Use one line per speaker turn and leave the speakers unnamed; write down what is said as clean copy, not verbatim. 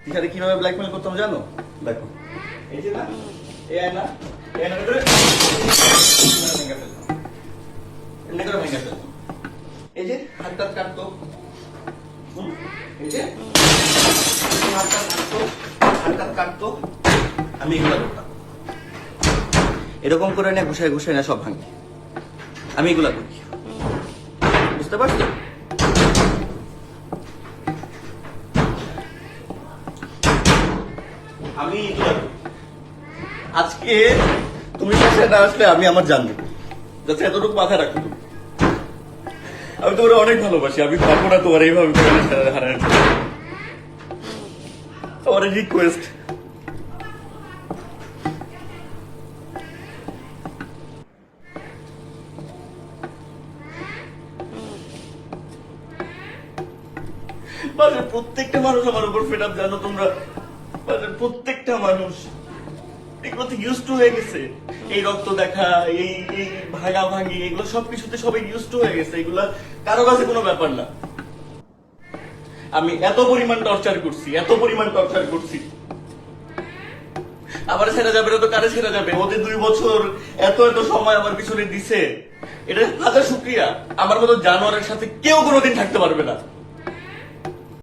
তিশারে কিভাবে ব্ল্যাকমেল করতাম জানো? দেখো এই যে না, এই আয়না, এই আয়নার ভিতরে ভেঙে ফেলতাম, এমনি করে ভেঙে ফেলতাম। এই যে হাতটা কাটতো, এই যে হাতটা কাটতো, আমি এগুলো করতাম। এরকম করে না ঘুষায় ঘুষায় না সব ভাঙি, আমি এগুলা করি। বুঝতে পারছো? আমি এগুলা করি। আজকে তুমি বাসায় না আসলে আমি আমার জান দেবো, যাতে এতটুকু মাথায় রাখো তুমি। আমি তোমার অনেক ভালোবাসি, আমি পারবো না তোমার এইভাবে হারানোর। আমার রিকোয়েস্ট, বাসার প্রত্যেকটা মানুষ আমার উপর ফেড আপ, জানো তোমরা? বাসার প্রত্যেকটা মানুষ এগুলোতে ইউজ টু হয়ে গেছে। এই রক্ত দেখা, এই এই ভাঙাভাঙি, এগুলো সবকিছুতে সবাই ইউজ টু হয়ে গেছে। এগুলা কারো কাছে কোনো ব্যাপার না। আমি এত পরিমাণ টর্চার করছি, এত পরিমাণ টর্চার করছি, আবার ছেড়ে যাবে না তো কারে ছেড়ে যাবে? ওদের 2 বছর এত এত সময় আমার পিছনে দিছে, এটা হাজার শুক্রিয়া। আমার মতো জানোয়ারের সাথে কেউ কোনোদিন থাকতে পারবে না।